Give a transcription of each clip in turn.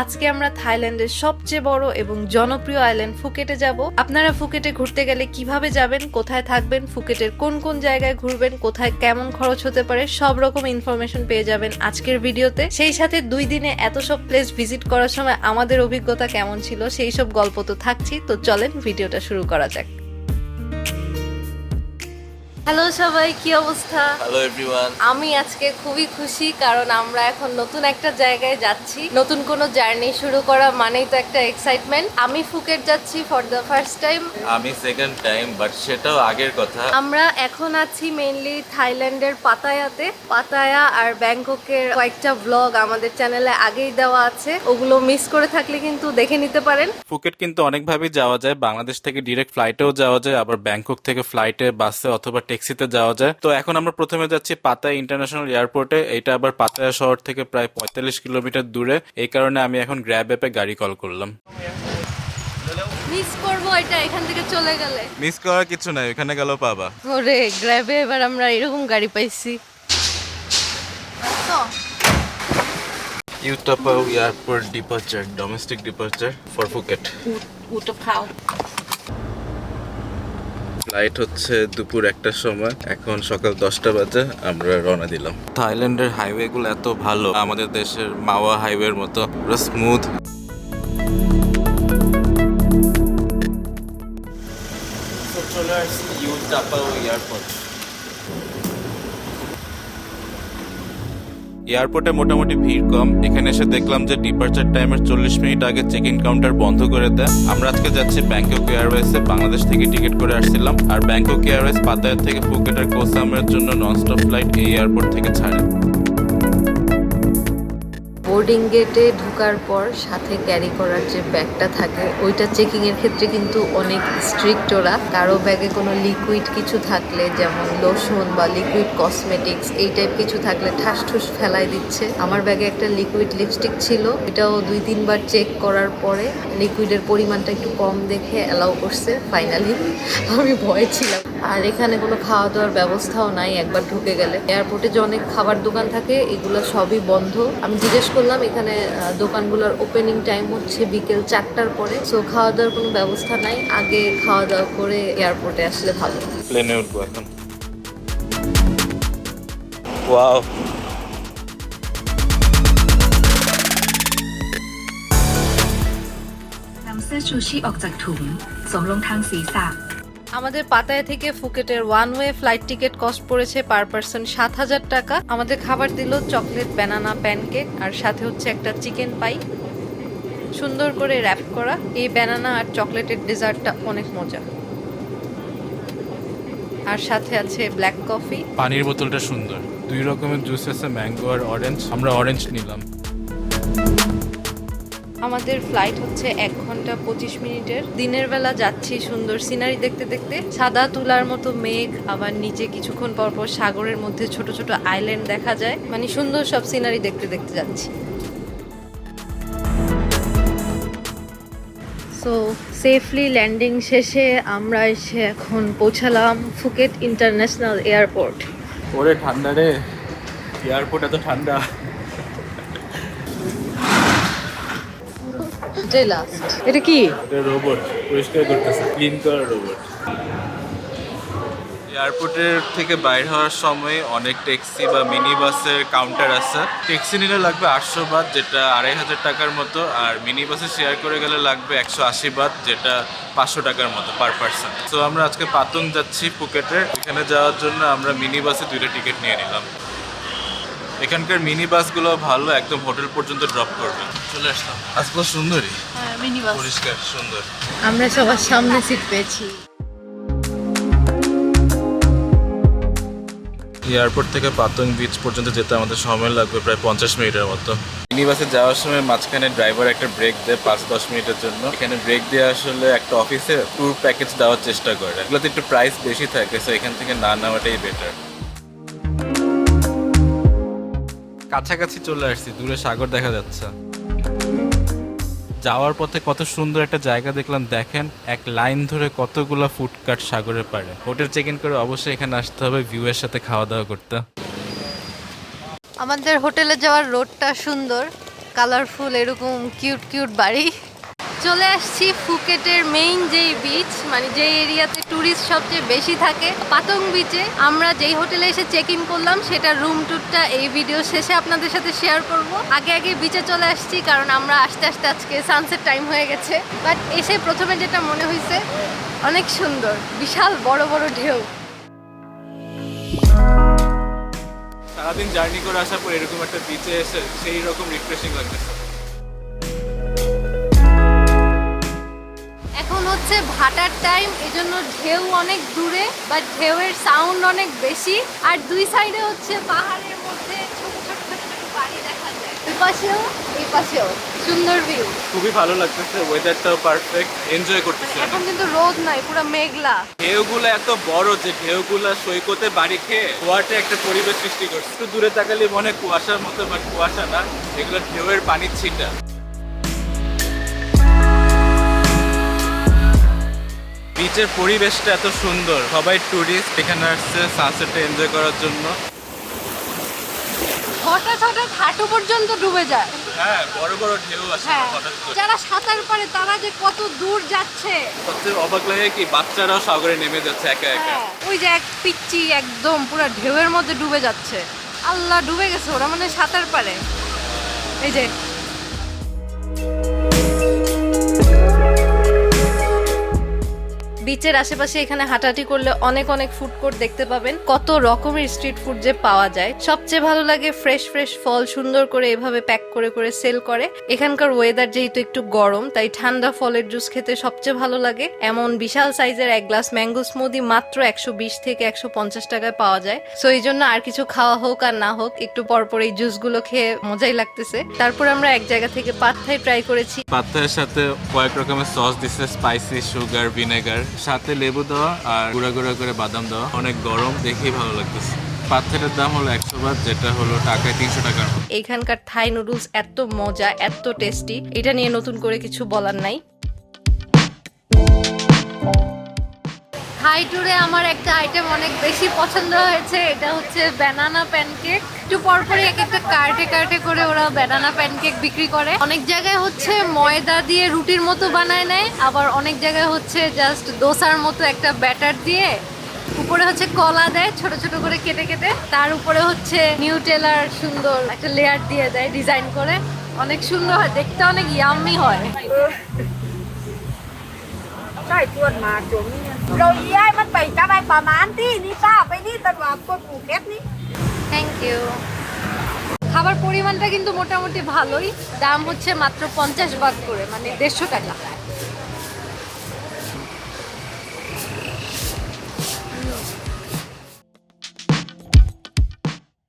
আজকে আমরা থাইল্যান্ডের সবচেয়ে বড় এবং জনপ্রিয় আইল্যান্ড ফুকেটে যাব। আপনারা ফুকেটে ঘুরতে গেলে কিভাবে যাবেন, কোথায় থাকবেন, ফুকেটের কোন কোন জায়গায় ঘুরবেন, কোথায় কেমন খরচ হতে পারে, সব রকম ইনফরমেশন পেয়ে যাবেন আজকের ভিডিওতে। সেই সাথে 2 দিনে এত সব প্লেস ভিজিট করার সময় আমাদের অভিজ্ঞতা কেমন ছিল সেই সব গল্প তো থাকছি। তো চলেন ভিডিওটা শুরু করা যাক। হ্যালো সবাই, কি অবস্থা? Hello everyone. আমি আজকে খুবই খুশি কারণ আমরা এখন নতুন একটা জায়গায় যাচ্ছি। নতুন কোনো জার্নি শুরু করা মানেই তো একটা এক্সাইটমেন্ট। আমি ফুকেট যাচ্ছি ফর দ্য ফার্স্ট টাইম। আমি সেকেন্ড টাইম, বাট সেটাও আগের কথা। আমরা এখন আছি মেইনলি থাইল্যান্ডের পাতায়াতে। পাতায়া আর ব্যাংককের কয়েকটা ব্লগ আমাদের চ্যানেলে আগেই দেওয়া আছে, ওগুলো মিস করে থাকলে কিন্তু দেখে নিতে পারেন। ফুকেট কিন্তু অনেকভাবেই যাওয়া যায়। বাংলাদেশ থেকে ডিরেক্ট ফ্লাইটেও যাওয়া যায়, আবার ব্যাংকক থেকে ফ্লাইটে, বাসে অথবা ট্যাক্সিতে যাওয়া যায়। তো এখন আমরা প্রথমে যাচ্ছি পাতায়া ইন্টারন্যাশনাল এয়ারপোর্টে। এটা আবার পাতায়া শহর থেকে প্রায় 45 কিলোমিটার দূরে। এই কারণে আমি এখন গ্র্যাব অ্যাপে গাড়ি কল করলাম। মিস করবো এটা এখান থেকে চলে গেলে। মিস করার কিছু নাই, ওখানে গেলেও পাবা। ওরে গ্র্যাবে এবার আমরা এরকম গাড়ি পাইছি। Utapao airport departure, domestic departure for Phuket. Flight হচ্ছে দুপুর 1টার সময়, এখন সকাল 10টা বাজে। আমরা রওনা দিলাম। থাইল্যান্ডের হাইওয়ে গুলো এত ভালো, আমাদের দেশের মাওয়া হাইওয়ের মতো পুরো স্মুথ। চলে আসছি ইউটাপাও এয়ারপোর্ট। এয়ারপোর্টে মোটামুটি ভিড় কম। এখানে এসে দেখলাম যে ডিপার্চার টাইমের 40 মিনিট আগে চেক ইন কাউন্টার বন্ধ করে দেয়। আমরা আজকে যাচ্ছি ব্যাংকক এয়ারওয়েজে। বাংলাদেশ থেকে টিকিট করে আসছিলাম, আর ব্যাংকক এয়ারওয়েজ পাতায়া থেকে ফুকেট আর কোহ সামুয়ের জন্য ননস্টপ ফ্লাইট এই এয়ারপোর্ট থেকে ছাড়ে। বোর্ডিং গেটে ঢোকার পর সাথে ক্যারি করার যে ব্যাগটা থাকে ওইটা চেকিং এর ক্ষেত্রে কিন্তু অনেক স্ট্রিক্ট ওরা। কারো ব্যাগে কোনো লিকুইড কিছু থাকলে, যেমন লোশন বা লিকুইড কসমেটিক্স এই টাইপ কিছু থাকলে ঠাস ঠুস ফেলাই দিচ্ছে। আমার ব্যাগে একটা লিকুইড লিপস্টিক ছিল, এটাও 2-3 বার চেক করার পরে লিকুইডের পরিমাণটা একটু কম দেখে অ্যালাউ করছে ফাইনালি। আমি ভয়ে ছিলাম। আর এখানে কোনো খাওয়া দাওয়ার ব্যবস্থাও নাই একবার ঢুকে গেলে। এয়ারপোর্টে যে অনেক খাবার দোকান থাকে এগুলো সবই বন্ধ। আমি জিজ্ঞেস করলাম, এখানে দোকানগুলোর ওপেনিং টাইম হচ্ছে বিকেল 4টার পরে। সো খাওয়া দাওয়ার কোনো ব্যবস্থা নাই, আগে খাওয়া দাওয়া করে এয়ারপোর্টে আসলে ভালো। প্লেনে উঠবো এখন। ওয়াও,นำเสื้อชูชีพออกจากถุงสวมลงทางศีรษะ আমাদের পাতায়া থেকে ফুকেটের one way flight ticket cost পড়েছে পার পারসন 7,000 টাকা। আমাদের খাবার দিল চকলেট ব্যানানা প্যানকেক, আর সাথে হচ্ছে একটা চিকেন পাই সুন্দর করে র্যাপ করা। এই ব্যানানা আর চকলেটের ডেজার্টটা অনেক মজা। আর সাথে আছে ব্ল্যাক কফি। পানির বোতলটা সুন্দর। 2 রকমের জুস আছে, ম্যাঙ্গো আর অরেঞ্জ। আমরা অরেঞ্জ নিলাম। আমাদের ফ্লাইট হচ্ছে 1 ঘন্টা 25 মিনিটের। দিনের বেলা যাচ্ছি সুন্দর সিনারি দেখতে দেখতে। সাদা তুলার মতো মেঘ, আবার নিচে কিছুক্ষণ পর পর সাগরের মধ্যে ছোট ছোট আইল্যান্ড দেখা যায়। মানে সুন্দর সব সিনারি দেখতে দেখতে যাচ্ছি। সো সেফলি ল্যান্ডিং শেষে আমরা এসে এখন পৌঁছালাম ফুকেট ইন্টারন্যাশনাল এয়ারপোর্ট। ওরে ঠান্ডা রে, এয়ারপোর্ট এত ঠান্ডা। এটা কি? এটা রোবট পরিষ্কার করতেছে, ক্লিন করার রোবট। এয়ারপোর্টের থেকে বাইর হওয়ার সময় অনেক ট্যাক্সি বা মিনি বাসের কাউন্টার আছে। ট্যাক্সি নিলে লাগবে 800 বাত, যেটা 2500 টাকার মতো। আর মিনি বাসে শেয়ার করে গেলে লাগবে 180 বাত, যেটা 500 টাকার মতো পার পার্সন। তো আমরা আজকে পাতং যাচ্ছি ফুকেটে। এখানে যাওয়ার জন্য আমরা মিনি বাসে 2টা টিকিট নিয়ে নিলাম। এখানকার মিনি বাসগুলো ভালো, একদম হোটেল পর্যন্ত ড্রপ করবে। চলে আসলাম। আজকে সুন্দরী, মিনি বাস, পরিষ্কার, সুন্দর। আমরা সবার সামনে সিট পেয়েছি। এয়ারপোর্ট থেকে পাতং বিচ পর্যন্ত যেতে আমাদের সময় লাগবে প্রায় 50 মিনিটের মতো। মিনি বাসে যাওয়ার সময় মাঝখানে ড্রাইভার একটা ব্রেক দেয় 5-10 মিনিটের জন্য। এখানে ব্রেক দিয়ে আসলে একটা অফিসে ট্যুর প্যাকেজ দেওয়ার চেষ্টা করে। এগুলোতে একটু প্রাইস বেশি থাকে, সো এখান থেকে না নেওয়াটাই বেটার। কাছাকাছি চলে আসছি, দূরে সাগর দেখা যাচ্ছে। যাওয়ার পথে কত সুন্দর একটা জায়গা দেখলাম। দেখেন, এক লাইন ধরে কতগুলা ফুডকার্ট সাগরের পাড়ে। হোটেল চেক ইন করে অবশ্যই এখানে আসতে হবে ভিউ এর সাথে খাওয়া দাওয়া করতে। আমাদের হোটেলে যাওয়ার রোডটা সুন্দর, কালারফুল এরকম কিউট কিউট বাড়ি। চলে আসছি ফুকেটের মেইন যেই বিচ, মানে যে এরিয়াতে ট্যুরিস্ট সবচেয়ে বেশি থাকে, পাতং বিচে। আমরা যেই হোটেলে এসে চেক ইন করলাম সেটা রুম ট্যুরটা এই ভিডিও শেষে আপনাদের সাথে শেয়ার করব। আগে আগে বিচে চলে আসছি কারণ আমরা আস্তে আস্তে আজকে সানসেট টাইম হয়ে গেছে। বাট এসে প্রথমে যেটা মনে হয়েছে অনেক সুন্দর, বিশাল বড় বড় ঢেউ। সারাদিন জার্নি করে আসার পর এরকম একটা বিচে এসে সেই রকম রিফ্রেশিং লাগতেছে। এখন হচ্ছে ভাটার টাইম, এই জন্য ঢেউ অনেক দূরে, বাট ঢেউয়ের সাউন্ড অনেক বেশি। আর দুই সাইডে হচ্ছে পাহাড়ের মধ্যে ছোট ছোট ছোট ছোট বাড়ি দেখা যায়, এই পাশেও এই পাশেও সুন্দর ভিউ। খুবই ভালো লাগতেছে, ওয়েদারটাও পারফেক্ট, এনজয় করতেছি। এখন কিন্তু রোদ নাই, পুরো মেঘলা। ঢেউগুলো এত বড় যে ঢেউগুলো সৈকতে বাড়ি খেয়ে কুয়াতে একটা পরিবেশ সৃষ্টি করছে। একটু দূরে তাকালে মনে হয় কুয়াশার মতো, বাট কুয়াশা না, এগুলো ঢেউয়ের পানির ছিটা। বিচের পরিবেশটা এত সুন্দর, সবাই টুরিস্ট এখানে আসছে সানসেটটা এনজয় করার জন্য। হঠাৎ হঠাৎ হাঁটু পর্যন্ত ডুবে যায়। হ্যাঁ, বড় বড় ঢেউ আসে হ্যাঁ, হঠাৎ করে। যারা সাঁতার পারে তারা যে কত দূর যাচ্ছে। সবচেয়ে অবাক লাগে কি বাচ্চারাও সাগরে নেমে যাচ্ছে একা একা। হ্যাঁ, ওই যে এক পিচ্চি একদম পুরো ঢেউয়ের মধ্যে ডুবে যাচ্ছে। আল্লাহ, ডুবে গেছে, ওরা মানে সাঁতার পারে। এই যে বিচের আশেপাশে এখানে হাঁটাহাঁটি করলে অনেক অনেক ফুড কোর্ট দেখতে পাবেন। কত রকমের স্ট্রিট ফুড যে পাওয়া যায়। সবচেয়ে ভালো লাগে ফ্রেশ ফ্রেশ ফল সুন্দর করে এভাবে প্যাক করে করে সেল করে। এখানকার ওয়েদার যেহেতু একটু গরম, তাই ঠান্ডা ফলের জুস খেতে সবচেয়ে ভালো লাগে। এমন বিশাল সাইজের এক গ্লাস ম্যাঙ্গো স্মুদি মাত্র 120 থেকে 150 টাকায় পাওয়া যায়। সো এই জন্য আর কিছু খাওয়া হোক আর না হোক, একটু পরপর এই জুসগুলো খেয়ে মজাই লাগতেছে। তারপর আমরা এক জায়গা থেকে পাদ থাই ট্রাই করেছি। পাদ থাইয়ের সাথে কয়েক রকমের সস দিচ্ছে, স্পাইসি, সুগার, ভিনেগার, সাথে লেবু দেওয়া আর গুঁড়া গুঁড়া করে বাদাম দেওয়া। অনেক গরম, দেখেই ভালো লাগতেছে। পাদ থাইয়ের দাম হলো 100 বাত, যেটা হলো টাকায় 300 টাকার মতো। এখানকার থাই নুডলস এত মজা, এত টেস্টি, এটা নিয়ে নতুন করে কিছু বলার নাই। থাই ট্যুরে আমার একটা আইটেম অনেক বেশি পছন্দ হয়েছে, এটা হচ্ছে ব্যানানা প্যানকেক। একটু পরপরই এক একটা কার্টে কার্টে করে ওরা ব্যানানা প্যানকেক বিক্রি করে। অনেক জায়গায় হচ্ছে ময়দা দিয়ে রুটির মতো বানায় নেয়, আবার অনেক জায়গায় হচ্ছে জাস্ট দোসার মতো একটা ব্যাটার দিয়ে উপরে হচ্ছে কলা দেয় ছোট ছোট করে কেটে কেটে, তার উপরে হচ্ছে নিউটেলার সুন্দর একটা লেয়ার দিয়ে দেয় ডিজাইন করে। অনেক সুন্দর হয় দেখতে, অনেক ইয়াম্মি হয়।ได้ชวนมาจมเราย้ายมันไปจะไปประมาณที่นี่ป้าไปนี่ตลาดคนภูเก็ตนี่ থ্যাংক ইউ। খাবার পরিমাণটা কিন্তু মোটামুটি ভালোই, দাম হচ্ছে মাত্র 50 বাত করে, মানে 150 টাকা।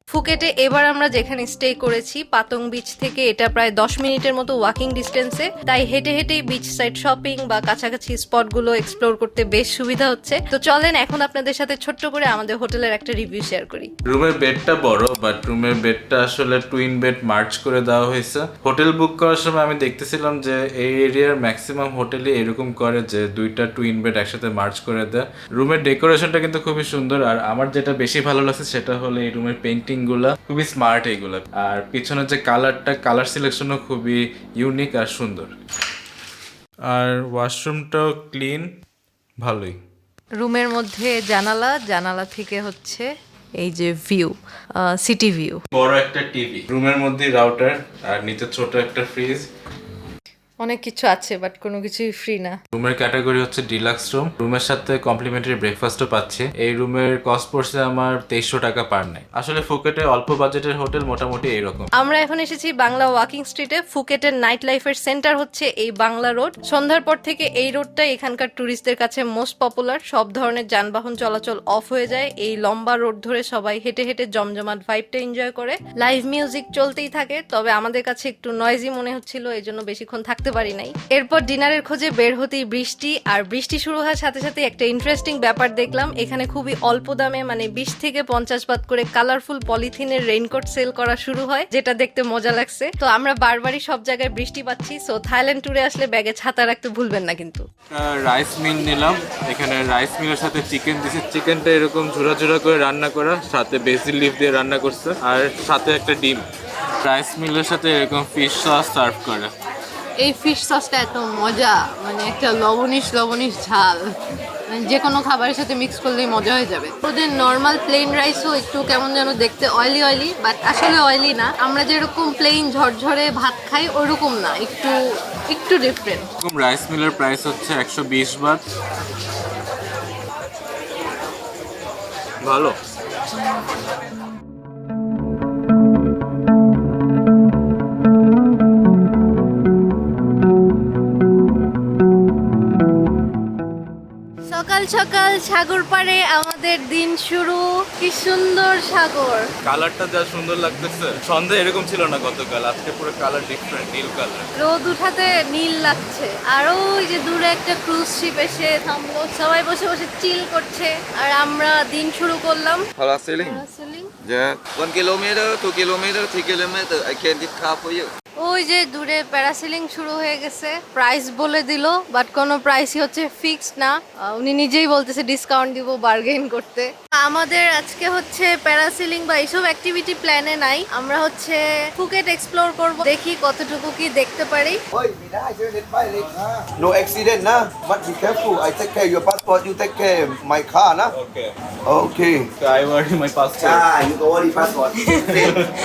ফুকেটে এবার আমরা যেখানে স্টে করেছি পাতং বিচ থেকে এটা প্রায় 10 মিনিটের মতো ওয়াকিং ডিস্টেন্সে, তাই হেঁটে হেঁটেই বিচ সাইড শপিং বা কাছাকাছি স্পটগুলো এক্সপ্লোর করতে বেশ সুবিধা হচ্ছে। তো চলেন এখন আপনাদের সাথে ছোট্ট করে আমাদের হোটেলের একটা রিভিউ শেয়ার করি। রুমের বেডটা বড়, বাট রুমের বেডটা আসলে টুইন বেড মার্চ করে দেওয়া হয়েছে। হোটেল বুক করার সময় আমি দেখতেছিলাম যে এই এরিয়ার ম্যাক্সিমাম হোটেলে এরকম করে যে দুইটা টুইন বেড একসাথে মার্চ করে দেয়। রুমের ডেকোরেশনটা কিন্তু খুবই সুন্দর, আর আমার যেটা বেশি ভালো লাগছে সেটা হলো এই রুমের পেইন্টিং গুলা খুবই স্মার্ট এইগুলা, আর পিছনের যে কালারটা, কালার সিলেকশনও খুবই ইউনিক আর সুন্দর। আর ওয়াশরুমটাও ক্লিন, ভালোই। রুমের মধ্যে জানালা, জানালা থেকে হচ্ছে এই যে ভিউ, সিটি ভিউ। বড় একটা টিভি, রুমের মধ্যে রাউটার, আর নিচে ছোট একটা ফ্রিজ। অনেক কিছু আছে বাট কোনো কিছুই ফ্রি না। রুমের ক্যাটাগরি হচ্ছে ডিলাক্স রুম। রুমের সাথে কমপ্লিমেন্টারি ব্রেকফাস্টও পাচ্ছি। এই রুমের কস্ট পড়ছে আমার 2300 টাকা পার নাইট। আসলে ফুকেটে অল্প বাজেটের হোটেল মোটামুটি এইরকম। আমরা এখন এসেছি বাংলা ওয়াকিং স্ট্রিটে। ফুকেটের নাইট লাইফের সেন্টার হচ্ছে এই বাংলা রোড। সন্ধ্যার পর থেকে এই রোডটা এখানকার টুরিস্টদের কাছে মোস্ট পপুলার। সব ধরনের যানবাহন চলাচল অফ হয়ে যায়। এই লম্বা রোড ধরে সবাই হেঁটে হেঁটে জমজমাট ভাইবটা এনজয় করে। লাইভ মিউজিক চলতেই থাকে, তবে আমাদের কাছে একটু নয়েজি মনে হচ্ছিল, এই জন্য বেশিক্ষণ থাকতে পারি নাই। এরপর ডিনারের খোঁজে বের হতেই বৃষ্টি, আর বৃষ্টি শুরু হওয়ার সাথে সাথে একটা ইন্টারেস্টিং ব্যাপার দেখলাম। এখানে খুবই অল্প দামে মানে 20 থেকে 50 বাত করে কালারফুল পলিথিনের রেইনকোট সেল করা শুরু হয়, যেটা দেখতে মজা লাগছে। তো আমরা বারবারই সব জায়গায় বৃষ্টি পাচ্ছি, সো থাইল্যান্ড ট্যুরে আসলে ব্যাগে ছাতা রাখতে ভুলবেন না কিন্তু। রাইস মিল নিলাম। এখানে রাইস মিলের সাথে চিকেন দিছে। চিকেনটা এরকম ঝুরা ঝুরা করে রান্না করা, সাথে বেসিল লিফ দিয়ে রান্না করছে, আর সাথে একটা ডিম। রাইস মিলের সাথে এরকম ফিশ সস সার্ভ করে। এই ফিশ সসটা এত মজা, মানে একটা লবণিশ লবণিশ ঝাল, মানে যে কোনো খাবারের সাথে মিক্স করলেই মজা হয়ে যাবে। ওদের নর্মাল প্লেন রাইসও একটু কেমন যেন দেখতে অয়েলি অয়েলি, বাট আসলে অয়েলি না। আমরা যেরকম প্লেন ঝরঝরে ভাত খাই ওরকম না, একটু একটু ডিফারেন্ট। এরকম রাইস মিলের প্রাইস হচ্ছে 120 বাট। ভালো। সকাল সকাল সাগর পাড়ে আমাদের দিন শুরু। কি সুন্দর সাগর, কালারটা যা সুন্দর লাগতেছে, সন্ধ্যা এরকম ছিল না গতকাল, আজকে পুরো কালার ডিফারেন্ট, নীল কালার। রোদ উঠাতে নীল লাগছে। আর ওই যে দূরে একটা ক্রুজ শিপ এসে থামলো, সবাই বসে বসে চিল করছে আর আমরা দিন শুরু করলাম। Parasailing? Parasailing? Yeah. 1 kilometer, 2 kilometer, 3 kilometer. I can give car for you. ওই যে দূরে প্যারাসেলিং শুরু হয়ে গেছে। প্রাইস বলে দিল, বাট কোনো প্রাইসই হচ্ছে ফিক্সড না। উনি নিজেই বলতেছে ডিসকাউন্ট দিব বার্গেইন করতে। আমাদের আজকে হচ্ছে প্যারাসেলিং বা এইসব অ্যাক্টিভিটি প্ল্যানে নাই। আমরা হচ্ছে ফুকেট এক্সপ্লোর করব, দেখি কতটুকু কি দেখতে পারি। No accident, nah. But be careful. I take care of your passport. You take care of my car, nah. Okay, Okay. I worry my passport. Ah, you go only passport.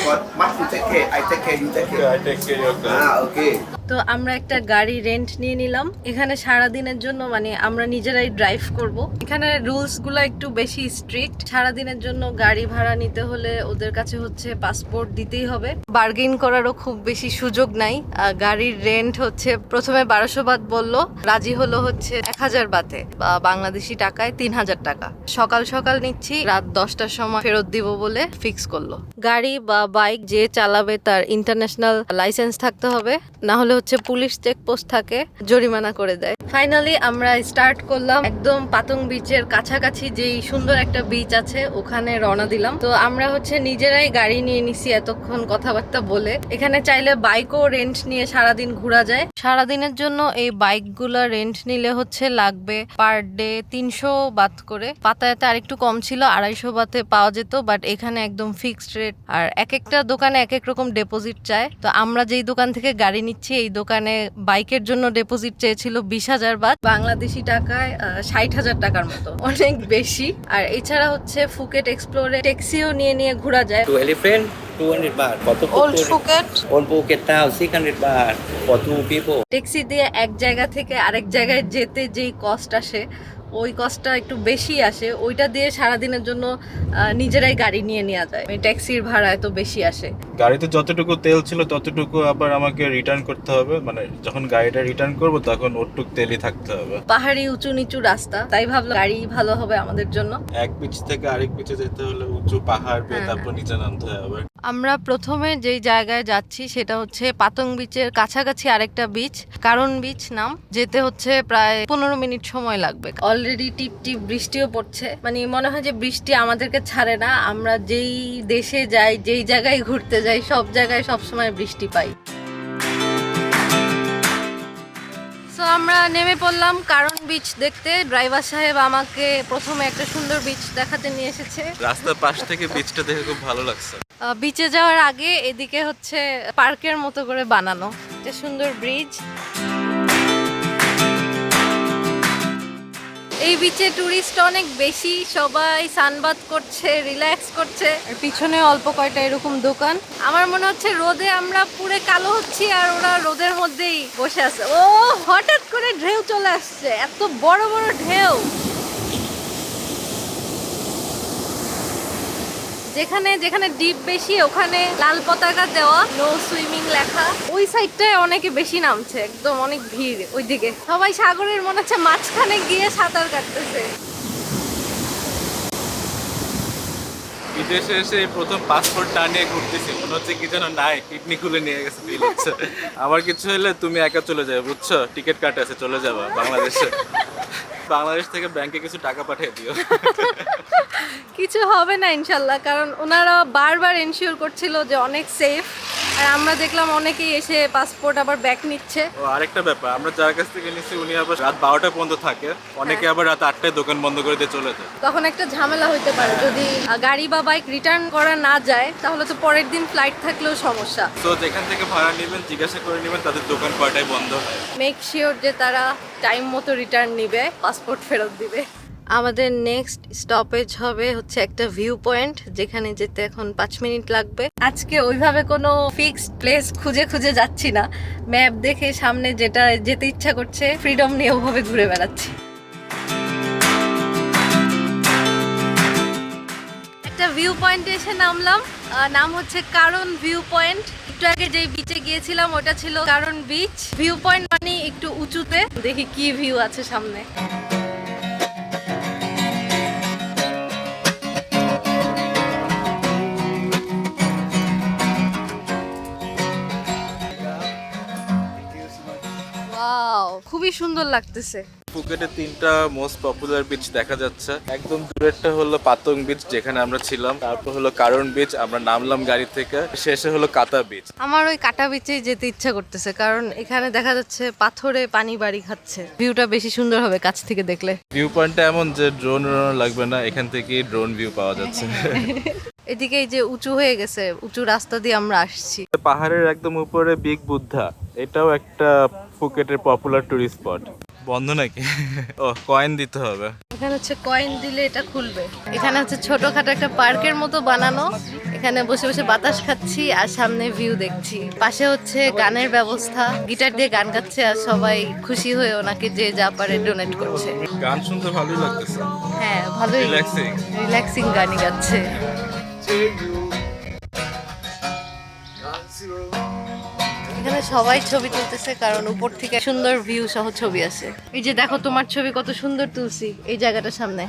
But must you take care. I take care. You take care. I take care of that. Ah, okay. তো আমরা একটা গাড়ি rent নিয়ে নিলাম এখানে সারাদিনের জন্য, মানে আমরা নিজেরাই ড্রাইভ করব। এখানে রুলস গুলো একটু বেশি স্ট্রিক্ট। সারাদিনের জন্য গাড়ি ভাড়া নিতে হলে ওদের কাছে হচ্ছে পাসপোর্ট দিতেই হবে। বার্গেইন করারও খুব বেশি সুযোগ নাই। গাড়ির রেন্ট হচ্ছে প্রথমে 1200 বাত বললো, রাজি হলো হচ্ছে 1000 বাতে বা বাংলাদেশি টাকায় 3000 টাকা। সকাল সকাল নিচ্ছি, রাত 10টার সময় ফেরত দিব বলে ফিক্স করলো। গাড়ি বা বাইক যে চালাবে তার ইন্টারন্যাশনাল লাইসেন্স থাকতে হবে, না হলে হচ্ছে পুলিশ চেকপোস্ট থাকে, জরিমানা করে দেয়। ফাইনালি আমরা স্টার্ট করলাম একদম পাতং বিচের কাছাকাছি যেই সুন্দর একটা বিচ আছে ওখানে রওনা দিলাম। তো আমরা হচ্ছে নিজেরাই গাড়ি নিয়ে নিছি এতক্ষণ কথাবার্তা বলে। এখানে চাইলে বাইকও রেন্ট নিয়ে সারাদিন ঘোরা যায়। সারাদিনের জন্য এই বাইকগুলো রেন্ট নিলে হচ্ছে লাগবে পার ডে 300 বাত করে। পাতায়াতে আরেকটু কম ছিল, 250 বাতে পাওয়া যেত, বাট এখানে একদম ফিক্সড রেট। আর এক একটা দোকানে এক এক রকম ডেপোজিট চায়। তো আমরা যেই দোকান থেকে গাড়ি নিচ্ছি এই দোকানে বাইকের জন্য ডেপোজিট চেয়েছিল 20,000 বাত, বাংলাদেশি টাকায় 60,000 টাকার মতো, অনেক বেশি। আর এছাড়া হচ্ছে ফুকেট এক্সপ্লোরে ট্যাক্সিও নিয়ে ঘোরা যায়। To elephant, 200 baht. For two old people, Phuket Old Phuket town, 600 baht. For two people. Taxi দিয়ে এক জায়গা থেকে আরেক জায়গায় যেতে যেই কস্ট আসে ওই কস্টটা একটু বেশি আসে। ওইটা দিয়ে সারাদিনের জন্য নিজেরাই গাড়ি নিয়ে নেওয়া যায়, ট্যাক্সির ভাড়া এত বেশি আসে। গাড়িতে যতটুকু তেল ছিল ততটুকু আবার আমাকে রিটার্ন করতে হবে, মানে যখন গাড়িটা রিটার্ন করব তখন ওটুক তেলই থাকতে হবে। পাহাড়ি উঁচু নিচু রাস্তা, তাই ভাবলাম গাড়ি ভালো হবে আমাদের জন্য। এক বিচ থেকে আরেক বিচে যেতে হলে উঁচু পাহাড় পেয়ে হ্যাঁ। তারপর নিচে নামতে হবে। আমরা প্রথমে যেই জায়গায় যাচ্ছি সেটা হচ্ছে পাতং বিচের কাছাকাছি আরেকটা বিচ, কারণ বিচ নাম। যেতে হচ্ছে প্রায় 15 মিনিট সময় লাগবে। অলরেডি টিপ টিপ বৃষ্টিও পড়ছে, মানে মনে হয় যে বৃষ্টি আমাদেরকে ছাড়ে না। আমরা যেই দেশে যাই, যেই জায়গায় ঘুরতে যাই, সব জায়গায় সবসময় বৃষ্টি পাই। সো আমরা নেমে পড়লাম কারণ বিচ দেখতে। ড্রাইভার সাহেব আমাকে প্রথমে একটা সুন্দর বিচ দেখাতে নিয়ে এসেছে। রাস্তার পাশ থেকে বিচটা দেখে খুব ভালো লাগছে। বিচে যাওয়ার আগে এদিকে হচ্ছে পার্কের মতো করে বানানো একটা সুন্দর ব্রিজ। এই বিচে টুরিস্ট অনেক বেশি, সবাই সানবাথ করছে, রিল্যাক্স করছে। আর পিছনে অল্প কয়টা এরকম দোকান। আমার মনে হচ্ছে রোদে আমরা পুরো কালো হচ্ছি আর ওরা রোদের মধ্যেই বসে আছে। ও হঠাৎ করে ঢেউ চলে আসছে, এত বড় বড় ঢেউ। যেখানে যেখানে ডিপ বেশি ওখানে লাল পতাকা দেওয়া, নো সুইমিং লেখা। ওই সাইডটায় অনেকে বেশি নামছে, একদম অনেক ভিড় ওইদিকে। সবাই সাগরের মনে হচ্ছে মাঝখানে গিয়ে সাঁতার কাটতেছে। বিদেশে এসে প্রথম পাসপোর্ট টানিয়ে ঘুরতেছি, মনে হচ্ছে কি যেন নাই, কিডনি খুলে নিয়ে গেছে ফিল হচ্ছে। আমার কিছু হলে তুমি একা চলে যাবে, বুঝছো? টিকিট কাটা আছে, চলে যাবা বাংলাদেশে। বাংলাদেশ থেকে ব্যাংকে কিছু টাকা পাঠিয়ে দিও। কিছু হবে না ইনশাল্লাহ, কারণ ওনারা বারবার এনশিওর করছিল যে অনেক সেফ। আর আমরা দেখলাম অনেকেই এসে পাসপোর্ট আবার ব্যাক নিচ্ছে। ও আরেকটা ব্যাপার, আমরা যার কাছ থেকে নিচ্ছি উনি আবার রাত 12টা পর্যন্ত থাকে, অনেকে আবার রাত 8টায় দোকান বন্ধ করে দিয়ে চলে যায়। তখন একটা ঝামেলা হইতে পারে, যদি গাড়ি বা বাইক রিটার্ন করা না যায় তাহলে তো পরের দিন ফ্লাইট থাকলেও সমস্যা। তো যেখান থেকে ভাড়া নেবেন জিজ্ঞাসা করে নেবেন তাদের দোকান কয়টায় বন্ধ হয়। মেক শিওর যে তারা টাইম মতো রিটার্ন নিবে, পাসপোর্ট ফেরত দিবে। আমাদের নেক্সট স্টপেজ হবে হচ্ছে একটা ভিউ পয়েন্ট, যেখানে যেতে এখন 5 মিনিট লাগবে। আজকে ওইভাবে কোনো ফিক্সড প্লেস খুঁজে খুঁজে যাচ্ছি না, ম্যাপ দেখে সামনে যেটা যেতে ইচ্ছা করছে ফ্রিডম নিয়ে ওভাবে ঘুরে বেড়াচ্ছি। একটা ভিউ পয়েন্টে এসে নামলাম, নাম হচ্ছে কারণ ভিউ পয়েন্ট। একটু আগে যেই বিচে গিয়েছিলাম ওটা ছিল কারণ বিচ। ভিউ পয়েন্ট মানে একটু উঁচুতে, দেখি কি ভিউ আছে সামনে। ওয়াও, খুবই সুন্দর লাগতেছে। ফুকেটে 3টা মোস্ট পপুলার বিচ দেখা যাচ্ছে। একদম দূরেরটা হলো পাতং বিচ যেখানে আমরা ছিলাম, তারপর হলো কারণ বিচ, আমরা নামলাম গাড়ি থেকে, শেষে হলো কাতা বিচ। আমার ওই কাটা বিচেই যেতে ইচ্ছা করতেছে, কারণ এখানে দেখা যাচ্ছে পাথরে পানি বাড়ি খাচ্ছে, ভিউটা বেশি সুন্দর হবে কাছ থেকে দেখলে। ভিউ পয়েন্টটা এমন যে ড্রোন লাগবে না, এখান থেকেই ড্রোন ভিউ পাওয়া যাচ্ছে। এদিকে এই যে উঁচু হয়ে গেছে, উঁচু রাস্তা দিয়ে আমরা আসছি। পাহাড়ের একদম উপরে বিগ বুদ্ধা, এটাও একটা ফুকেটের পপুলার টুরিস্ট স্পট। বন্ধ নাকি? ও কয়েন দিতে হবে। এখানে হচ্ছে কয়েন দিলে এটা খুলবে। এখানে হচ্ছে ছোটখাটো একটা পার্কের মতো বানানো, এখানে বসে বসে বাতাস খাচ্ছি আর সামনে ভিউ দেখছি। পাশে হচ্ছে গানের ব্যবস্থা, গিটার দিয়ে গান গাচ্ছে আর সবাই খুশি হয়ে ওনাকে যে যা পারে ডোনেট করছে। গান শুনতে ভালোই লাগতেছে। হ্যাঁ ভালোই, রিল্যাক্সিং রিল্যাক্সিং গানই গাচ্ছে। এখানে সবাই ছবি তুলতেছে কারণ উপর থেকে সুন্দর ভিউ সহ ছবি আসে। এই যে দেখো তোমার ছবি কত সুন্দর তুলছি এই জায়গাটার সামনে।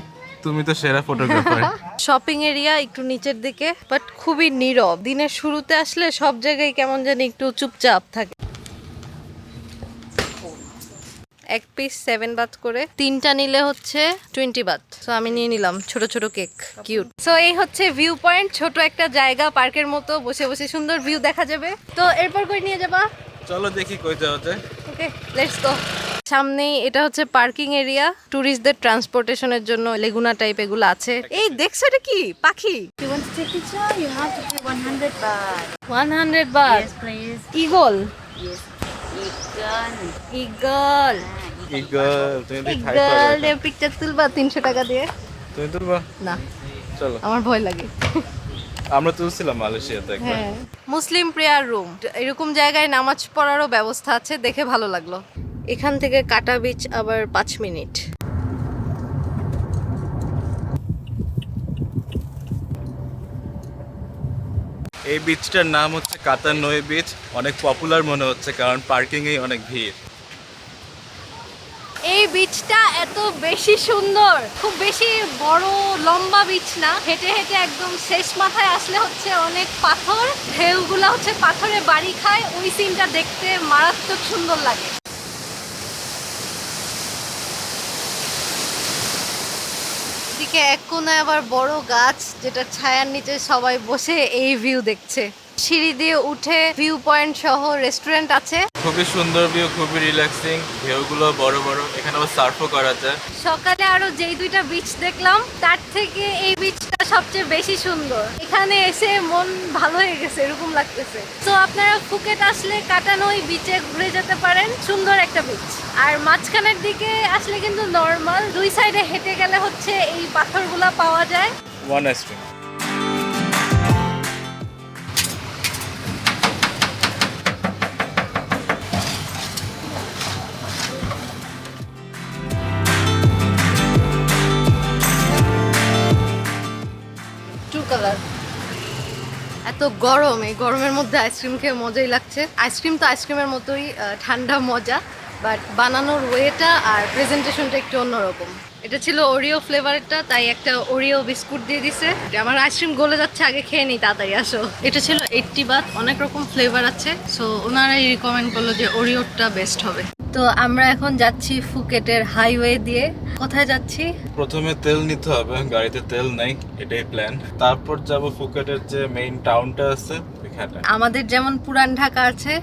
তুমি তো সেরা ফটোগ্রাফার। শপিং এরিয়া একটু নিচের দিকে, বাট খুবই নীরব। দিনের শুরুতে আসলে সব জায়গায় কেমন জানি একটু চুপচাপ থাকে। এক পিস 7 বাত করে, 3টা নিলে হচ্ছে 20 বাত। সো আমি নিয়ে নিলাম ছোট ছোট কেক, কিউট। সো এই হচ্ছে ভিউ পয়েন্ট, ছোট একটা জায়গা পার্কের মতো, বসে বসে সুন্দর ভিউ দেখা যাবে। তো এরপর কই নিয়ে যাবা? চলো দেখি কই যাওয়া যায়। ওকে, লেটস গো। সামনেই এটা হচ্ছে পার্কিং এরিয়া, ট্যুরিস্টদের ট্রান্সপোর্টেশনের জন্য লেগুনা টাইপ এগুলো আছে। এই দেখছো এটা কি পাখি? You want to take picture? You have to pay 100 baht. 100 Baat. Yes, please. Eagle, Yes. Ikan. Eagle, eagle, তুমি দেখি থাই ইগল পারো। পিকচার তুলবা 300 টাকা দিয়ে? তুমি তুলবা? না, চলো, আমার ভয় লাগে। আমরা তুলছিলাম মালয়েশিয়াতে একবার। হ্যাঁ, মুসলিম প্রেয়ার রুম, এরকম জায়গায় নামাজ পড়ারও ব্যবস্থা আছে, দেখে ভালো লাগলো। এখান থেকে কাটা বিচ আবার 5 মিনিট। এই বিচটার নাম হচ্ছে কাতা নই বিচ, অনেক পপুলার মনে হচ্ছে কারণ পার্কিংয়েই অনেক ভিড়। এই বিচটা এত বেশি সুন্দর, খুব বেশি বড় লম্বা বিচ না, হেঁটে হেঁটে একদম শেষ মাথায় আসলে হচ্ছে অনেক পাথর, ঢেউগুলো হচ্ছে পাথরে বাড়ি খায়, ওই সিনটা দেখতে মারাত্মক সুন্দর লাগে। এদিকে এক কোনায় আবার বড় গাছ, যেটা ছায়ার নিচে সবাই বসে এই ভিউ দেখছে। সিঁড়ি দিয়ে উঠে ভিউ পয়েন্ট সহ রেস্টুরেন্ট আছে। খুবই সুন্দর ভিউ, খুবই রিল্যাক্সিং, ঢেউগুলো বড় বড়, এখানে আবার সার্ফও করা যায়। সকালে আরো যেই 2টা বিচ দেখলাম তার থেকে এই বিচটা সবচেয়ে বেশি সুন্দর। এখানে এসে মন ভালো হয়ে গেছে, এরকম লাগতেছে। তো আপনারা ফুকেট আসলে কাটা নই বিচে ঘুরে যেতে পারেন, সুন্দর একটা বিচ। আর মাঝখানের দিকে আসলে কিন্তু নর্মাল, 2 সাইডে হেঁটে গেলে হচ্ছে এই পাথরগুলা পাওয়া যায়। One ice cream. কালার। এত গরম, এই গরমের মধ্যে আইসক্রিম খেয়ে মজাই লাগছে। আইসক্রিম তো আইসক্রিমের মতোই ঠান্ডা মজা, বাট বানানোর ওয়েটা আর প্রেজেন্টেশনটা একটু অন্যরকম। এটা ছিল ওরিও ফ্লেভারটা, তাই একটা ওরিও বিস্কুট দিয়ে দিছে। আমার আইসক্রিম গলে যাচ্ছে, আগে খেয়ে নিই, তাড়াতাড়ি আসো। এটা ছিল 80 বাত, অনেক রকম ফ্লেভার আছে। সো ওনারাই রিকমেন্ড করলো যে ওরিওটা বেস্ট হবে। তো আমরা এখন যাচ্ছি ফুকেটের হাইওয়ে দিয়ে। কোথায় যাচ্ছি? প্রথমে তেল নিতে হবে, গাড়িতে তেল নাই, এটাই প্ল্যান। তারপর যাব ফুকেটের যে মেইন টাউনটা আছে খাটা। আমাদের যেমন পুরান ঢাকা আছে,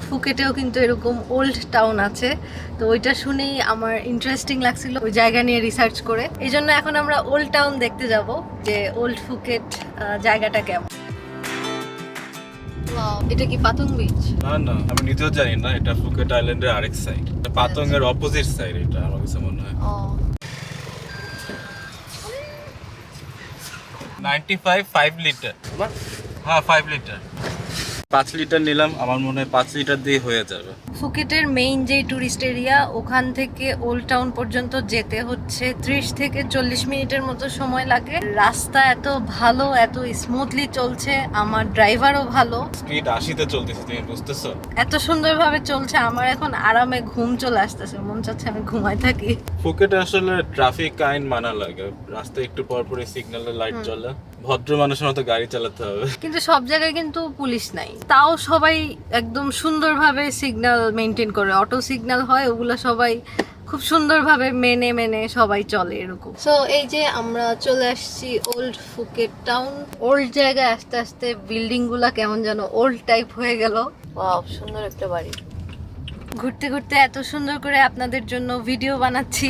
ফুকেটেও কিন্তু এরকম ওল্ড টাউন আছে। তো ওইটা শুনেই আমার ইন্টারেস্টিং লাগছিল ওই জায়গা নিয়ে রিসার্চ করে। এই জন্য এখন আমরা ওল্ড টাউন দেখতে যাব যে ওল্ড ফুকেট জায়গাটা কেমন। এটা কি পাতুং বিচ? না না, আমি নিজেও জানি না, এটা ফুকেট আইল্যান্ডের আরেক সাইড, পাতং এর অপোজিট সাইড, এটা আমার কাছে মনে হয়। 95 5 লিটার। হ্যাঁ 5 লিটার। 5 লিটার নিলাম, আমার মনে হয় 5 লিটার দিয়ে হয়ে যাবে। ফুকেটের মেইন যে টুরিস্ট এরিয়া, ওখান থেকে ওল্ড টাউন পর্যন্ত যেতে হচ্ছে 30 থেকে 40 মিনিটের মতো সময় লাগে। রাস্তা এত ভালো, এত স্মুথলি চলছে, আমার ড্রাইভারও ভালো। স্পিড 80 তে চলতেছে, তুমি বুঝতেছো? এত সুন্দরভাবে চলছে, আমার এখন আরামে ঘুম চলে আসতেছে, মন চাচ্ছে আমি ঘুমাই থাকি। ফুকেটে আসলে ট্রাফিক আইন মানা লাগে, রাস্তায় একটু পর পরে সিগন্যালের লাইট জ্বলে, ভদ্র মানুষের মতো গাড়ি চালাতে হবে। কিন্তু সব জায়গায় কিন্তু পুলিশ নাই, তাও সবাই একদম সুন্দরভাবে সিগন্যাল মেনটেন করে। অটো সিগন্যাল হয়, ওগুলো সবাই খুব সুন্দরভাবে মেনে মেনে সবাই চলে এরকম। সো এই যে আমরা চলে আসছি ওল্ড ফুকেট টাউন। ওল্ড জায়গায় আস্তে আস্তে বিল্ডিং গুলা কেমন যেন ওল্ড টাইপ হয়ে গেল। ওয়াও, সুন্দর একটা বাড়ি। ঘুরতে ঘুরতে এত সুন্দর করে আপনাদের জন্য ভিডিও বানাচ্ছি,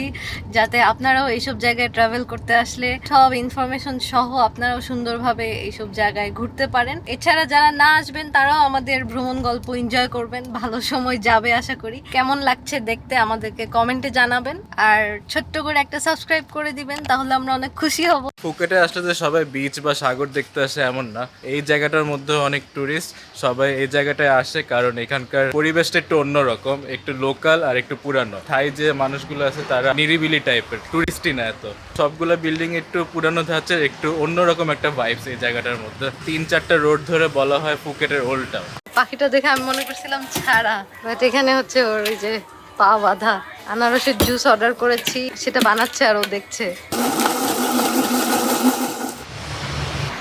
যাতে আপনারাও এইসব জায়গায় ট্রাভেল করতে আসলে সব ইনফরমেশন সহ আপনারাও সুন্দরভাবে এইসব জায়গায় ঘুরতে পারেন। এছাড়া যারা না আসবেন তারাও আমাদের ভ্রমণ গল্প এনজয় করবেন, ভালো সময় যাবে আশা করি। কেমন লাগছে দেখতে আমাদেরকে কমেন্টে জানাবেন, আর ছোট্ট করে একটা সাবস্ক্রাইব করে দিবেন, তাহলে আমরা অনেক খুশি হব। ফুকেটে আসলে যে সবাই বিচ বা সাগর দেখতে আসে এমন না, এই জায়গাটার মধ্যে অনেক টুরিস্ট সবাই এই জায়গাটায় আসে কারণ এখানকার পরিবেশটা একটু অন্যরকম, একটু লোকাল আর একটু পুরানো। থাই যে মানুষগুলো আছে তারা নিরিবিলি টাইপের, টুরিস্টই না এত। সবগুলো বিল্ডিং একটু পুরানো ধাঁচের, একটু অন্যরকম একটা ভাইবস এই জায়গাটার মধ্যে। 3-4টা রোড ধরে বলা হয় ফুকেটের ওল্ড টাউন। পাখিটা দেখে আমি মনে করছিলাম ছাড়া, বাট এখানে হচ্ছে ওর ওই যে পা বাঁধা। আনারসের জুস অর্ডার করেছি, সেটা বানাচ্ছে আর ও দেখছে।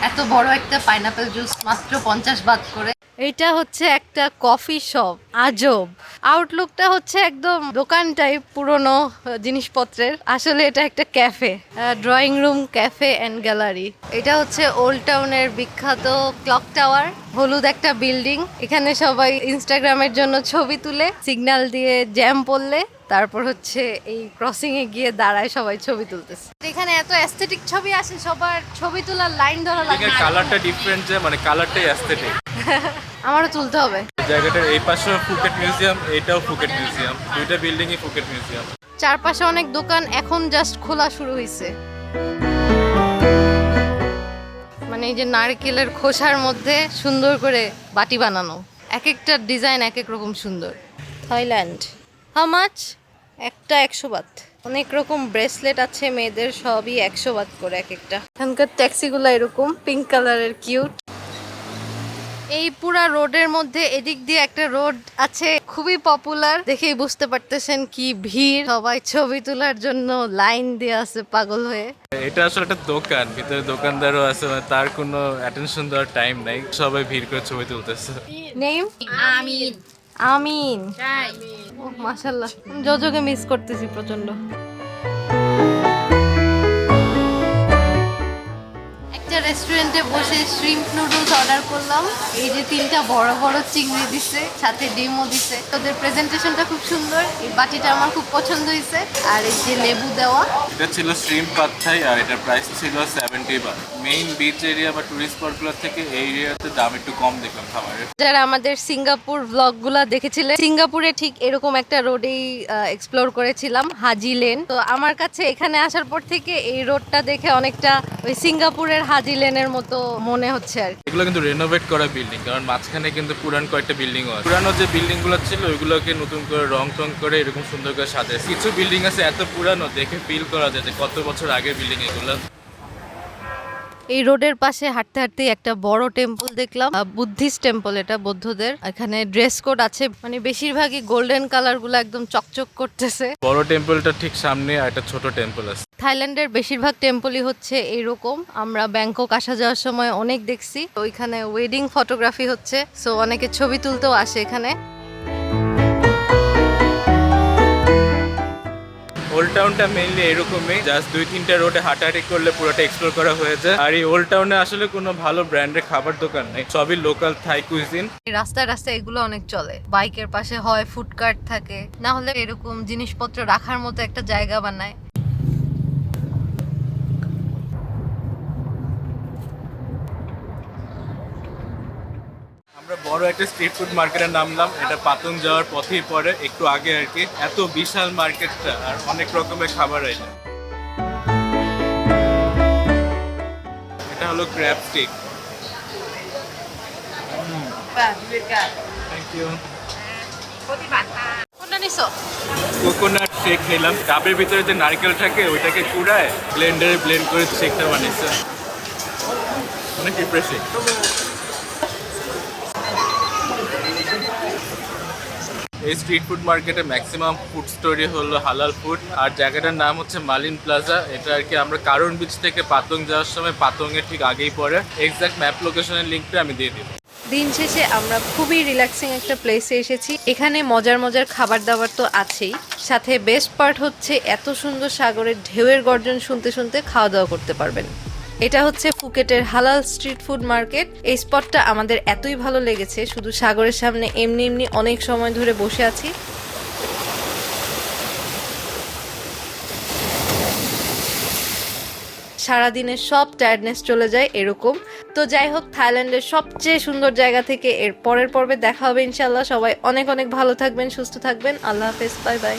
এত বড় একটা পাইনাপেল জুস মাত্র 50 বাত করে। এইটা হচ্ছে একটা কফি শপ, আজব। আউটলুকটা হচ্ছে একদম দোকান টাইপ, পুরনো জিনিসপত্রের। আসলে এটা একটা cafe, drawing room, cafe and gallery. এটা হচ্ছে ওল্ড টাউনের বিখ্যাত ক্লক টাওয়ার, হলুদ একটা বিল্ডিং। এখানে সবাই ইনস্টাগ্রামের জন্য ছবি তুলে, সিগন্যাল দিয়ে জ্যাম পড়লে তারপর হচ্ছে এই ক্রসিং এ গিয়ে দাঁড়ায় সবাই ছবি তুলতেছে। এখানে এত অ্যাস্থেটিক ছবি আসে, সবার ছবি তোলার লাইন ধরা লাগে। কালারটা ডিফারেন্ট, যে মানে কালারটাই অ্যাস্থেটিক। আমারও তুলতে হবে। জায়গাটার এই পাশেও ফুকেট মিউজিয়াম, এটাও ফুকেট মিউজিয়াম, দুইটা বিল্ডিংই ফুকেট মিউজিয়াম। চারপাশে অনেক দোকান, এখন জাস্ট খোলা শুরু হয়েছে। মানে এই যে নারকেলের খোসার মধ্যে সুন্দর করে বাটি বানানো, এক একটা ডিজাইন এক এক রকম সুন্দর। থাইল্যান্ড। How much? একটা 100 বাত। অনেক রকম ব্রেসলেট আছে মেয়েদের, সবই 100 বাত করে এক একটা। এখানকার ট্যাক্সিগুলো এরকম পিঙ্ক কালারের, কিউট। এই পুরা রোডের মধ্যে এদিক দিয়ে একটা রোড আছে, খুবই পপুলার, দেখেই বুঝতে পারতেছেন কি ভিড়। সবাই ছবি তোলার জন্য লাইন দিয়ে আছে পাগল হয়ে। এটা আসলে একটা দোকান, ভিতরে দোকানদারও আছে, মানে তার কোনো অ্যাটেনশন দেওয়ার টাইম নাই, সবাই ভিড় করে ছবি তুলতেছে। নেম আমিন। আমিন, ও মাশাআল্লাহ, জোজোকে মিস করতেছি প্রচন্ড। একটা রেস্টুরেন্টে বসে শ্রিম্প নুডলস অর্ডার করলাম। এই যে 3টা বড় বড় চিংড়ি দিছে, সাথে ডিমও দিছে। ওদের প্রেজেন্টেশনটা খুব সুন্দর, এই বাটিটা আমার খুব পছন্দ হয়েছে। আর এই যে লেবু দেওয়া, এটা ছিল শ্রিম্প পাদ থাই, আর এটার প্রাইস ছিল 70 বাট। মেইন বিচ এরিয়া বা টুরিস্ট স্পটগুলো থেকে এই এরিয়াতে দাম একটু কম দেখলাম খাবারের। যারা আমাদের সিঙ্গাপুর ব্লগগুলো দেখেছিলেন, সিঙ্গাপুরে ঠিক এরকম একটা রোডেই এক্সপ্লোর করেছিলাম, হাজি লেন। তো আমার কাছে এখানে আসার পর থেকে এই রোডটা দেখে অনেকটা ওই সিঙ্গাপুরের হাজি লেনের মতো মনে হচ্ছে আর কি। এগুলো কিন্তু রেনোভেট করা বিল্ডিং, কারণ মাঝখানে কিন্তু পুরান কয়েকটা বিল্ডিংও আছে। পুরানো যে বিল্ডিংগুলো ছিল ওইগুলোকে নতুন করে রং টং করে এরকম সুন্দর করে সাজায়। কিছু বিল্ডিং আছে এত পুরানো, দেখে ফিল করা যায় যে কত বছর আগের বিল্ডিং এগুলো। এই রোডের পাশে হাঁটতে হাঁটতে একটা বড় টেম্পল দেখলাম, বুদ্ধিস্ট টেম্পল, এটা বৌদ্ধদের। এখানে ড্রেস কোড আছে, মানে বেশিরভাগই গোল্ডেন কালার গুলো একদম চকচক করতেছে। বড় টেম্পলটা ঠিক সামনে, আর একটা ছোট টেম্পল আছে। থাইল্যান্ডের বেশিরভাগ টেম্পলই হচ্ছে এইরকম, আমরা ব্যাংকক আসা যাওয়ার সময় অনেক দেখছি। ওইখানে ওয়েডিং ফটোগ্রাফি হচ্ছে, সো অনেকে ছবি তুলতেও আসে এখানে। ওল্ড টাউনটা মেইনলি এরকমই, জাস্ট 2-3টা রোডে হাঁটাহাঁটি করলে পুরোটা এক্সপ্লোর করা হয়ে যায়। আর এই ওল্ড টাউনে আসলে কোনো ভালো ব্র্যান্ডের খাবার দোকান নেই, সবই লোকাল থাই কুইজিন। রাস্তায় রাস্তায় এগুলো অনেক চলে। বাইকের পাশে হয় ফুডকার্ট থাকে, না হলে এরকম জিনিসপত্র রাখার মতো একটা জায়গা বানায়। আমরা বড় একটা স্ট্রিট ফুড মার্কেটে নামলাম, এটা পাতং যাওয়ার পথেই পড়ে, একটু আগে আর কি। এত বিশাল মার্কেটটা আর অনেক রকমের খাবার এটা। এটা হলো ক্র্যাব স্টিক। Thank you. কোনটা নিছো? কোকোনাট শেক খেলাম, ডাবের ভিতরে যে নারকেল থাকে ওইটাকে কুড়ায় ব্লেন্ডারে ব্লেন্ড করে শেকটা বানিয়েছে, অনেক রিফ্রেশিং। এই স্ট্রিট ফুড মার্কেটে ম্যাক্সিমাম ফুড স্টোরি হলো হালাল ফুড। আর জায়গাটার নাম হচ্ছে মালিন প্লাজা। এটা আর কি আমরা কারণ বিচ থেকে পাতং যাওয়ার সময় পাতংয়ের ঠিক আগেই পড়ে। এক্সাক্ট ম্যাপ লোকেশনের লিঙ্কটা আমি দিয়ে দিব। দিন শেষে আমরা খুবই রিল্যাক্সিং একটা প্লেসে এসেছি। এখানে মজার মজার খাবার দাবার তো আছেই, সাথে বেস্ট পার্ট হচ্ছে এত সুন্দর সাগরের ঢেউয়ের গর্জন শুনতে শুনতে খাওয়া দাওয়া করতে পারবেন। এটা হচ্ছে ফুকেটের হালাল স্ট্রিট ফুড মার্কেট। এই স্পটটা আমাদের এতই ভালো লেগেছে, শুধু সাগরের সামনে এমনি এমনি অনেক সময় ধরে বসে আছি। সারাদিনের সব টায়ার্ডনেস চলে যায় এরকম। তো যাই হোক, থাইল্যান্ডের সবচেয়ে সুন্দর জায়গা থেকে এর পরের পর্বে দেখা হবে ইনশাল্লাহ। সবাই অনেক অনেক ভালো থাকবেন, সুস্থ থাকবেন। আল্লাহ হাফেজ, বাই বাই।